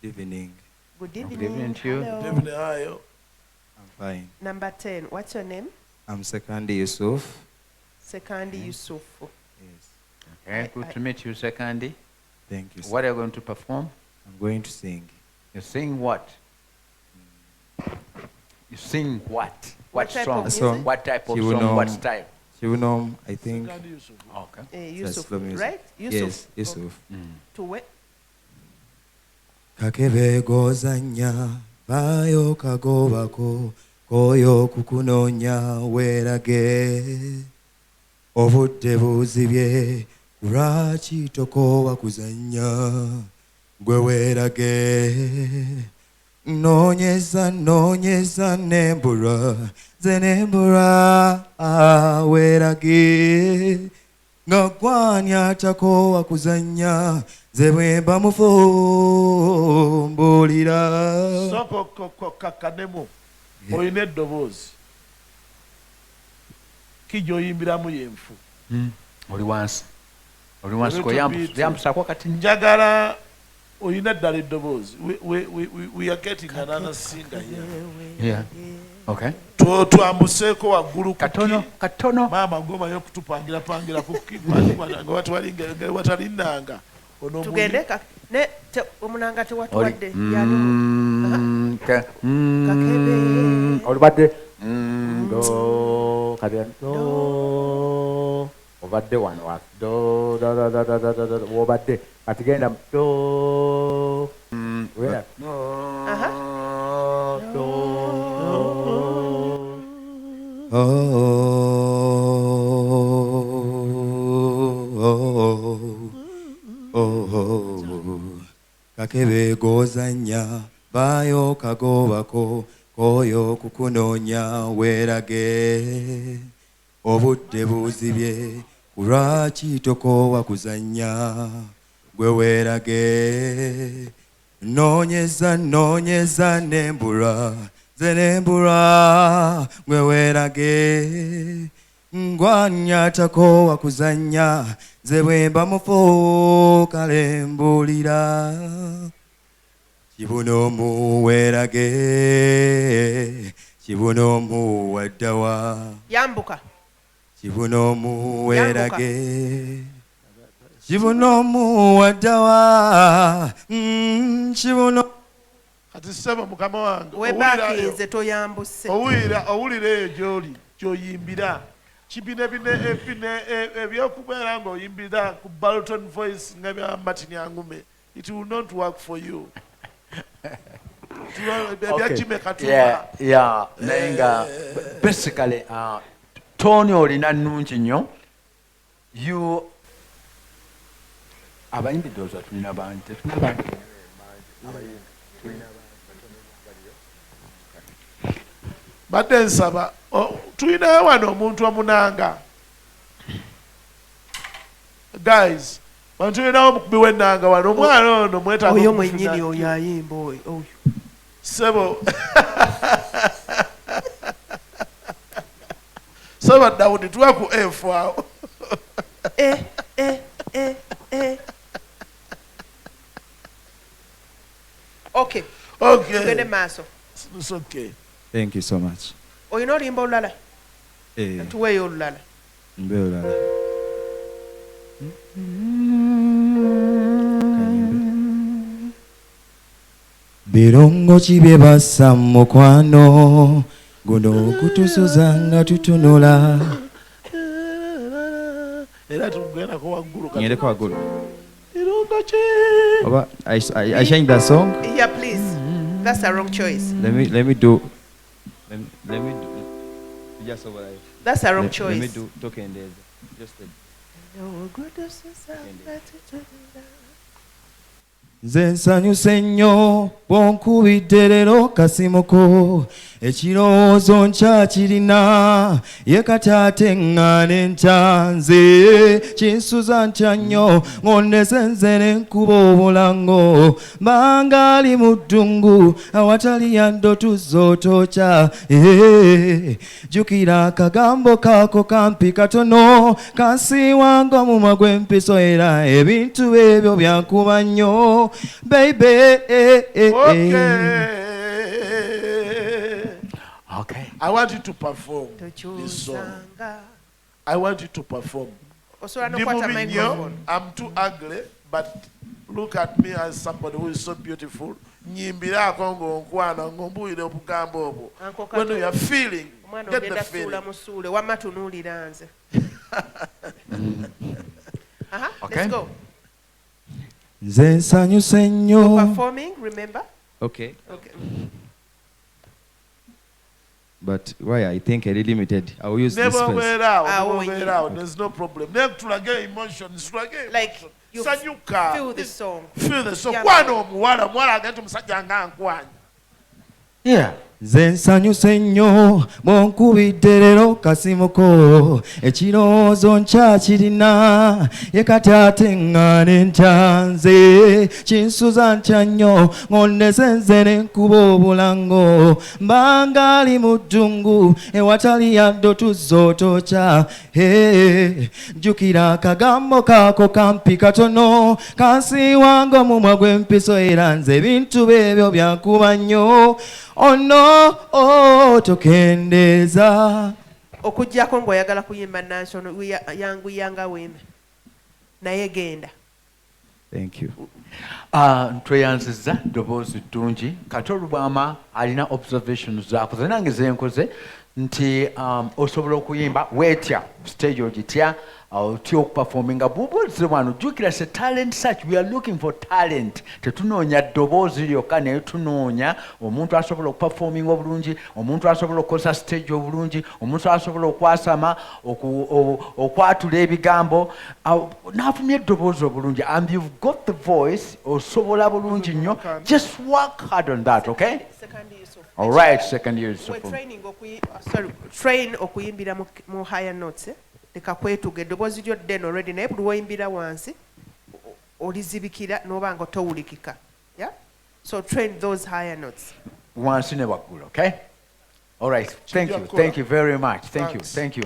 Evening. Good evening. Good evening to you. Hello. Good evening, how are you? I'm fine. Number 10. What's your name? I'm Sekandi Yusuf. Sekandi Yusuf. Yes. Okay, good to meet you, Sekandi. Thank you. Sir. What are you going to perform? I'm going to sing. You sing what? You sing what? What type song? of song? What type of Chibunom. song? What style? Chibunom, I think. Okay. Yusuf, slow music. right? Yusuf. Yes, Yusuf. To where? Kakebe gozanya, bayo kagobako, koyo kukunonya werage. Obudde buzibye, lwaki tokowa kuzanya, gwe weerage. Noonyeza nembulwa, ze nembulwa weerage. Nga gwani atakowa kuzanya, ze bwe bamufumbulira. Soko kakademo. Oyine eddoboozi. Kijoyimbiramu yenfu. Oli wansi. Oli wansi ko yambusaako kati. Njagala oyina ddala eddoboozi. We are getting another singer here. Yeah. Okay. Twambuseeko waggulu ku Katono. maama ngoma y'okutupangira ku watalinanga. Tugende omunanga tewatuwadde. Kakebe. Olubadde. Do. Kati do. Obadde wano wa do obadde kati genda do wera do Kakebe gozanya bayo kagobako koyo kukunonya werage. Obudde buzibye, lwaki tokowa kuzanya, gwe weerage. Noonyeza nembulwa, ze nembulwa, gwe weerage. Gwani atakowa kuzanya, ze bwe bamufuuka lembulira. Chibunomu weerage, chibunomu waddawa. Yambuka. Chibunomu weerage, chibunomu waddawa. Chibuno. Kati sema mukama wange. Webakize toyambuse. Owulira eyo gy'oli gy'oyimbira. Kibine ebyokubeera ng'oyimbira ku Baloton voice nga bya Martin Angume. It will not work for you. Yeah. Nayenga basically Tony olina nnungi nnyo. You abayimbi doza tulina bangi. Badde nsaba tulinayo wano omuntu omunanga. Guys, tulinawo omukubi w'ennanga wano. Omwana ono mwetaaga oyo mwennyini oyo ayimba oyo. Sebo. Sebo Dawudi tuwa ku F awo. Okay. Tugende maaso. It's okay. Thank you so much. Oyina olimba olulala? Tuweeyo olulala. Mbe olulala. Birongo ki bye bassa mu mukwano, guno okutusoza nga tutunula. Era tugendako waggulu. Ngendeko waggulu. Birongo ki? I change that song? Yeah, please. That's the wrong choice. Let me do just over there. That's the wrong choice. Let me do Tokendeza. Just Nze nsanyuse nnyo bw'onkubidde leero kasimuko ekirowoozo nkyakirina ye kati ate ŋŋaane ntanze kinsuza ntya nnyo ng'onneze nze ne nkuba obulango bangali mu ddungu awatali yaddo tuzza otokya jjukira akagambo kaako kampi katono kansiiwanga omumwa gw'empiso era ebintu ebyo byankuba nnyo baby. Okay. I want you to perform this song. I want you to perform. I'm too ugly, but look at me as somebody who is so beautiful. When you are feeling, get the feeling. Okay. Let's go. You're performing, remember? Okay. Okay. But why I think I limited. I will use this Never space. wear out. There's no problem. Never to get emotions. Like you feel the song. Feel the song. Yeah. Nze nsanyuse nnyo bw'onkubidde leero kasimuko ekirowoozo nkyakirina ye kati ate ŋŋaane ntanze kinsuza ntya nnyo ng'onneze nze ne nkuba obulango mbangali mu ddungu ewatali yaddo tuzza otokya jjukira akagambo kaako kampi katono kansiiwanga omumwa gw'empiso era nze ebintu bebyo byankuba nnyo ono tokendeeza okujjako ng'oyagala kuyimba national yanguyanga weeme naye genda. Thank you. Tweyanziza ddoboozi ddungi kati Olubwama alina observations zaako ze nange zenkoze nti osobola okuyimba weetya stage ogitya otya okuperforminga bw'obuulize wano jjukira se talent search. We are looking for talent. Tetunoonya ddoboozi lyokka naye tunoonya omuntu asobola okuperforminga obulungi, omuntu asobola okukozesa stage obulungi, omuntu asobola okwasama okwatula ebigambo n'afumya eddoboozi obulungi. And you've got the voice, osobola bulungi nnyo. Just work hard on that, okay? All right, second year. Train okuyimbira mu higher notes. Leka kwetuga eddoboozi lyo ddene already naye buli woyimbira wansi olizibikira n'oba nga towulikika. Yeah? So train those higher notes. Wansi ne waggulu, okay? All right. Thank you very much. Thank you.